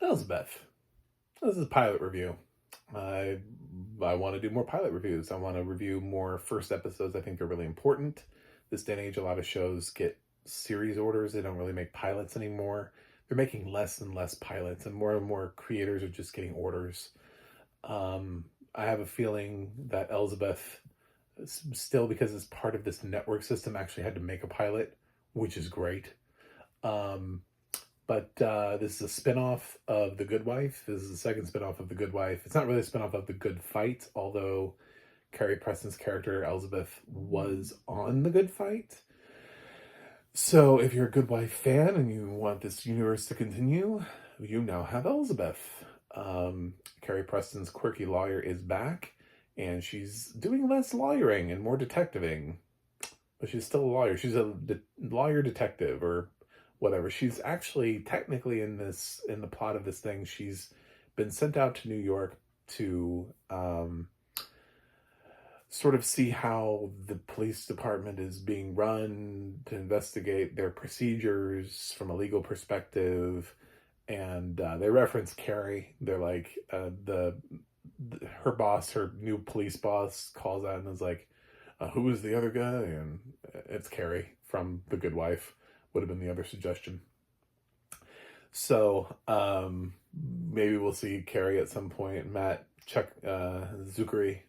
Elsbeth, this is a pilot review. I I want to do more pilot reviews. I want to review more first episodes. I think they're really important. This day and age, a lot of shows get series orders. They don't really make pilots anymore. They're making less and less pilots, and more creators are just getting orders. I have a feeling that Elsbeth, still because it's part of this network system, actually had to make a pilot, which is great. Um, but this is a spin-off of The Good Wife. This is the second spin-off of The Good Wife. It's not really a spin-off of The Good Fight, although Carrie Preston's character, Elsbeth, was on The Good Fight. So if you're a Good Wife fan and you want this universe to continue, you now have Elsbeth. Carrie Preston's quirky lawyer is back, and she's doing less lawyering and more detectiving. But she's still a lawyer. She's a lawyer detective, or whatever. She's actually technically in the plot of this thing, she's been sent out to New York to sort of see how the police department is being run, to investigate their procedures from a legal perspective. And they reference Carrie. They're like, her boss, her new police boss, calls out and is like, who is the other guy? And it's Carrie from The Good Wife, would have been the other suggestion. So maybe we'll see Carrie at some point. Chuck Zuckery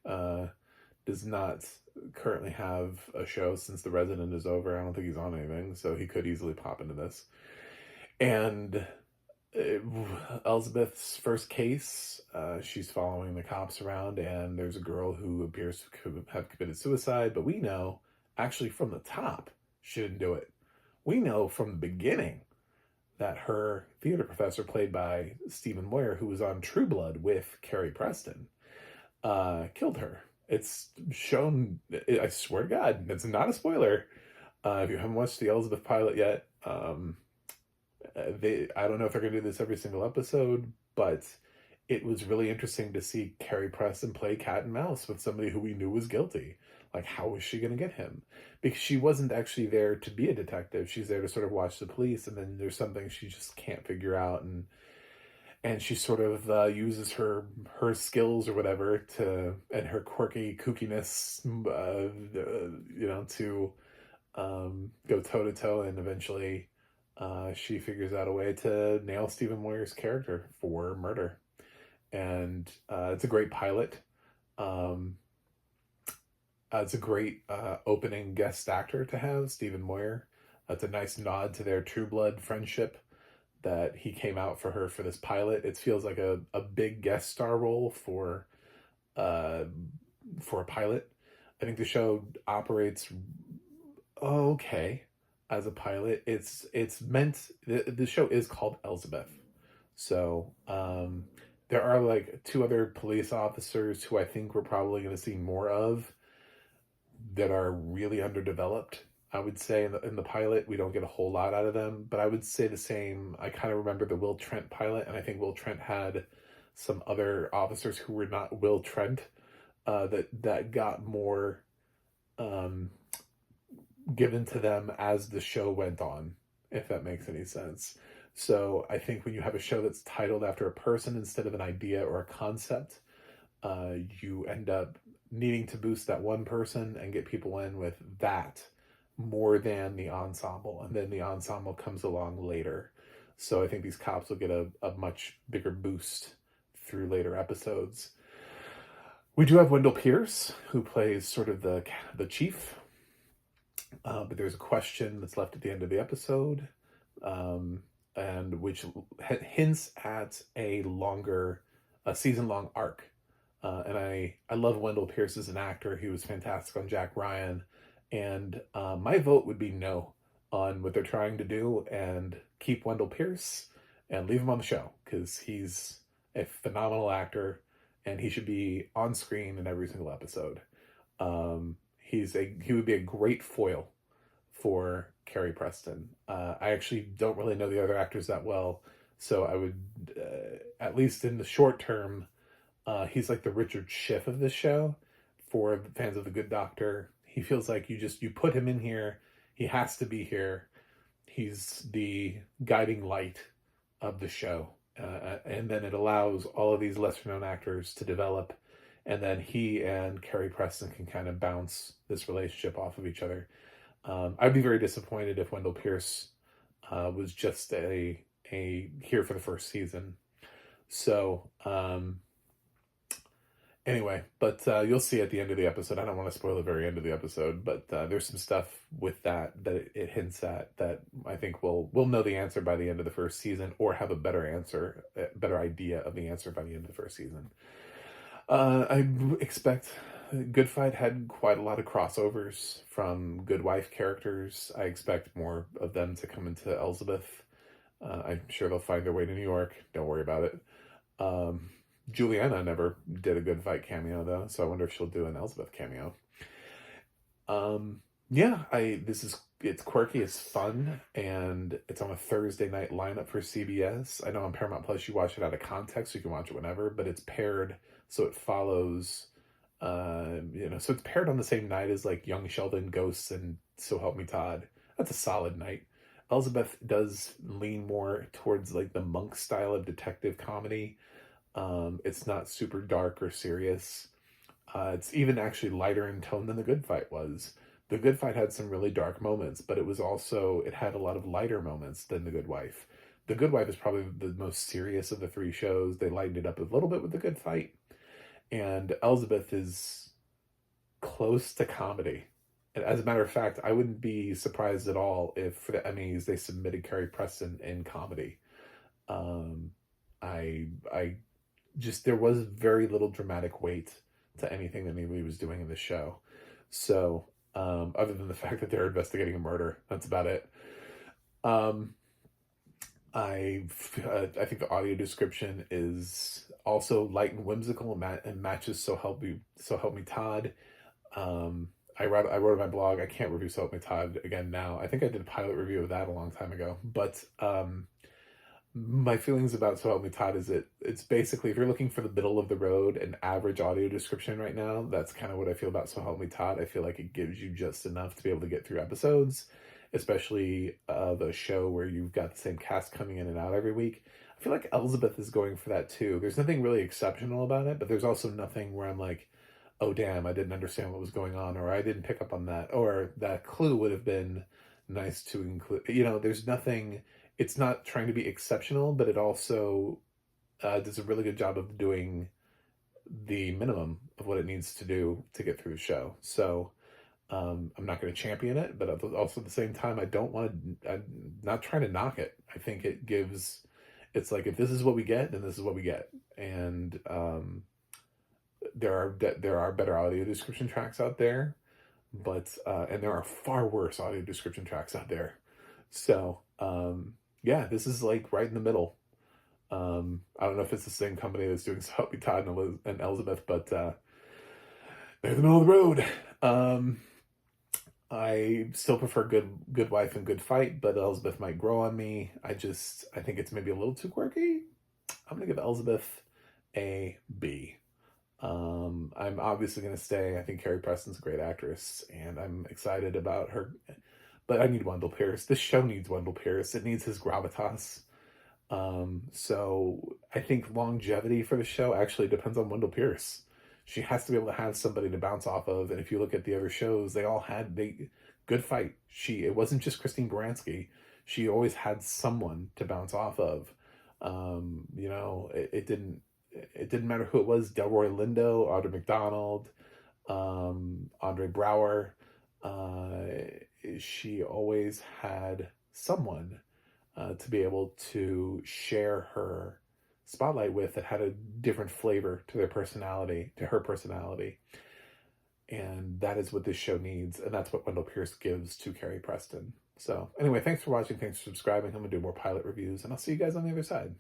does not currently have a show since The Resident is over. I don't think he's on anything, so he could easily pop into this. And Elsbeth's first case, she's following the cops around, and there's a girl who appears to have committed suicide, but we know, actually from the top, she didn't do it. We know from the beginning that her theater professor, played by Stephen Moyer, who was on True Blood with Carrie Preston, killed her. It's shown, I swear to God, it's not a spoiler. If you haven't watched the Elsbeth pilot yet, I don't know if they're going to do this every single episode, but it was really interesting to see Carrie Preston play cat and mouse with somebody who we knew was guilty. Like, how was she going to get him? Because she wasn't actually there to be a detective. She's there to sort of watch the police, and then there's something she just can't figure out, and she sort of uses her skills or whatever to, and her quirky kookiness, to go toe to toe, and eventually she figures out a way to nail Stephen Moyer's character for murder. And it's a great pilot. It's a great opening guest actor to have, Stephen Moyer. It's a nice nod to their True Blood friendship that he came out for her for this pilot. It feels like a big guest star role for a pilot. I think the show operates okay as a pilot. It's meant, the show is called Elsbeth. So there are like two other police officers who I think we're probably going to see more of that are really underdeveloped. I would say in the pilot, we don't get a whole lot out of them, but I would say the same. I kind of remember the Will Trent pilot, and I think Will Trent had some other officers who were not Will Trent that got more given to them as the show went on, if that makes any sense. So I think when you have a show that's titled after a person instead of an idea or a concept, you end up needing to boost that one person and get people in with that more than the ensemble. And then the ensemble comes along later. So I think these cops will get a much bigger boost through later episodes. We do have Wendell Pierce, who plays sort of the chief. But there's a question that's left at the end of the episode, and which hints at a season-long arc. And I love Wendell Pierce as an actor. He was fantastic on Jack Ryan. And my vote would be no on what they're trying to do, and keep Wendell Pierce and leave him on the show, because he's a phenomenal actor and he should be on screen in every single episode. He would be a great foil for Carrie Preston. I actually don't really know the other actors that well, so I would, at least in the short term, he's like the Richard Schiff of this show for the fans of The Good Doctor. He feels like you put him in here, he has to be here. He's the guiding light of the show, and then it allows all of these lesser known actors to develop, and then he and Carrie Preston can kind of bounce this relationship off of each other. I'd be very disappointed if Wendell Pierce was just a here for the first season. So anyway, but you'll see at the end of the episode. I don't want to spoil the very end of the episode, but there's some stuff with that it hints at that I think we'll know the answer by the end of the first season, or have a better idea of the answer by the end of the first season. I expect Good Fight had quite a lot of crossovers from Good Wife characters. I expect more of them to come into Elsbeth. I'm sure they'll find their way to New York. Don't worry about it. Juliana never did a Good Fight cameo though, so I wonder if she'll do an Elsbeth cameo. Yeah, it's quirky, it's fun, and it's on a Thursday night lineup for CBS. I know on Paramount Plus you watch it out of context, so you can watch it whenever, but it's paired so it follows, so it's paired on the same night as like Young Sheldon, Ghosts, and So Help Me Todd. That's a solid night. Elsbeth does lean more towards like the Monk style of detective comedy. It's not super dark or serious. It's even actually lighter in tone than The Good Fight was. The Good Fight had some really dark moments, but it had a lot of lighter moments than The Good Wife. The Good Wife is probably the most serious of the three shows. They lightened it up a little bit with The Good Fight. And Elsbeth is close to comedy. And as a matter of fact, I wouldn't be surprised at all if for the Emmys they submitted Carrie Preston in comedy. There was very little dramatic weight to anything that Neely was doing in the show. So, other than the fact that they're investigating a murder, that's about it. I think the audio description is also light and whimsical and matches So Help Me Todd. I wrote on my blog, I can't review So Help Me Todd again now. I think I did a pilot review of that a long time ago. But my feelings about So Help Me Todd is it's basically, if you're looking for the middle of the road, an average audio description right now, that's kind of what I feel about So Help Me Todd. I feel like it gives you just enough to be able to get through episodes, especially the show where you've got the same cast coming in and out every week. I feel like Elsbeth is going for that too. There's nothing really exceptional about it, but there's also nothing where I'm like, oh damn, I didn't understand what was going on, or I didn't pick up on that, or that clue would have been nice to include. There's nothing. It's not trying to be exceptional, but it also does a really good job of doing the minimum of what it needs to do to get through the show. So I'm not going to champion it, but also at the same time, I'm not trying to knock it. I think it's like, if this is what we get, then this is what we get. And there are better audio description tracks out there, but and there are far worse audio description tracks out there. So yeah, this is like right in the middle. I don't know if it's the same company that's doing So Help Me Todd and Elsbeth, but they're in the middle of the road. I still prefer Good Wife and Good Fight, but Elsbeth might grow on me. I think it's maybe a little too quirky. I'm gonna give Elsbeth a B. I'm obviously gonna stay. I think Carrie Preston's a great actress, and I'm excited about her. But I need Wendell Pierce. This show needs Wendell Pierce. It needs his gravitas. So I think longevity for the show actually depends on Wendell Pierce. She has to be able to have somebody to bounce off of. And if you look at the other shows, they all had Good Fight. It wasn't just Christine Baranski. She always had someone to bounce off of. It didn't matter who it was. Delroy Lindo, Audra McDonald, Andre Brower. She always had someone to be able to share her spotlight with that had a different flavor to her personality. And that is what this show needs, and that's what Wendell Pierce gives to Carrie Preston. So anyway, thanks for watching, thanks for subscribing. I'm gonna do more pilot reviews, and I'll see you guys on the other side.